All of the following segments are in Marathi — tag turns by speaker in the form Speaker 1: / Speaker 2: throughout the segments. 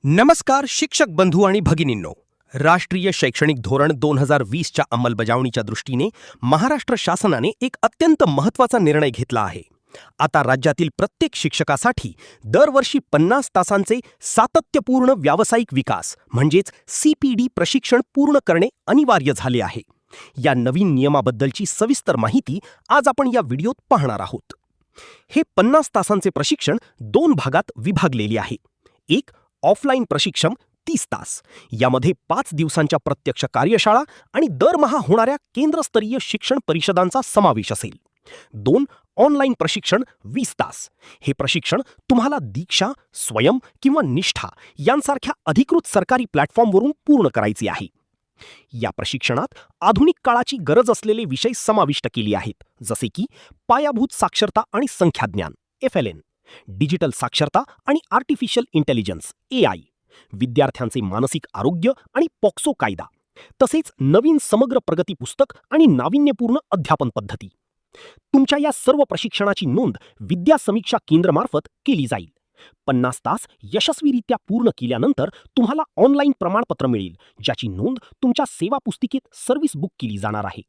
Speaker 1: नमस्कार शिक्षक बंधू आणि भगिनींनो, राष्ट्रीय शैक्षणिक धोरण 2020च्या अंमलबजावणीच्या दृष्टीने महाराष्ट्र शासनाने एक अत्यंत महत्त्वाचा निर्णय घेतला आहे. आता राज्यातील प्रत्येक शिक्षकासाठी दरवर्षी 50 तासांचे सातत्यपूर्ण व्यावसायिक विकास म्हणजेच CPD प्रशिक्षण पूर्ण करणे अनिवार्य झाले आहे. या नवीन नियमाबद्दलची सविस्तर माहिती आज आपण या व्हिडिओत पाहणार आहोत. हे 50 तासांचे प्रशिक्षण 2 भागात विभागलेले आहे. एक ऑफलाईन प्रशिक्षण 30 तास, यामध्ये 5 दिवसांच्या प्रत्यक्ष कार्यशाळा आणि दरमहा होणाऱ्या केंद्रस्तरीय शिक्षण परिषदांचा समावेश असेल. 2 ऑनलाईन प्रशिक्षण 20 तास. हे प्रशिक्षण तुम्हाला दीक्षा, स्वयं किंवा निष्ठा यांसारख्या अधिकृत सरकारी प्लॅटफॉर्मवरून पूर्ण करायचे आहे. या प्रशिक्षणात आधुनिक काळाची गरज असलेले विषय समाविष्ट केले आहेत, जसे की पायाभूत साक्षरता आणि संख्याज्ञान FLN, डिजिटल साक्षरता आणि आर्टिफिशियल इंटेलिजन्स AI, विद्यार्थ्यांचे मानसिक आरोग्य आणि पॉक्सो कायदा, तसेच नवीन समग्र प्रगती पुस्तक आणि नाविन्यपूर्ण अध्यापन पद्धती. तुमच्या या सर्व प्रशिक्षणाची नोंद विद्या समीक्षा केंद्रामार्फत केली जाईल. 50 तास यशस्वीरित्या पूर्ण केल्यानंतर तुम्हाला ऑनलाईन प्रमाणपत्र मिळेल, ज्याची नोंद तुमच्या सेवा पुस्तिकेत सर्व्हिस बुक केली जाणार आहे.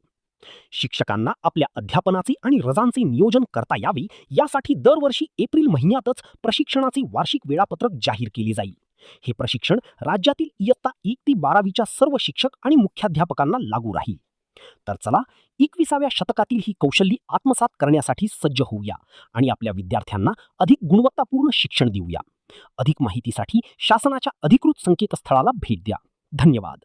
Speaker 1: शिक्षकांना आपल्या अध्यापनाचे आणि रजांचे नियोजन करता यावे यासाठी दरवर्षी एप्रिल महिन्यातच प्रशिक्षणाचे वार्षिक वेळापत्रक जाहीर केले जाईल. हे प्रशिक्षण राज्यातील इयत्ता 1 ते 12वीच्या सर्व शिक्षक आणि मुख्याध्यापकांना लागू राहील. तर चला, 21व्या शतकातील ही कौशल्ये आत्मसात करण्यासाठी सज्ज होऊया आणि आपल्या विद्यार्थ्यांना अधिक गुणवत्तापूर्ण शिक्षण देऊया. अधिक माहितीसाठी शासनाच्या अधिकृत संकेतस्थळाला भेट द्या. धन्यवाद.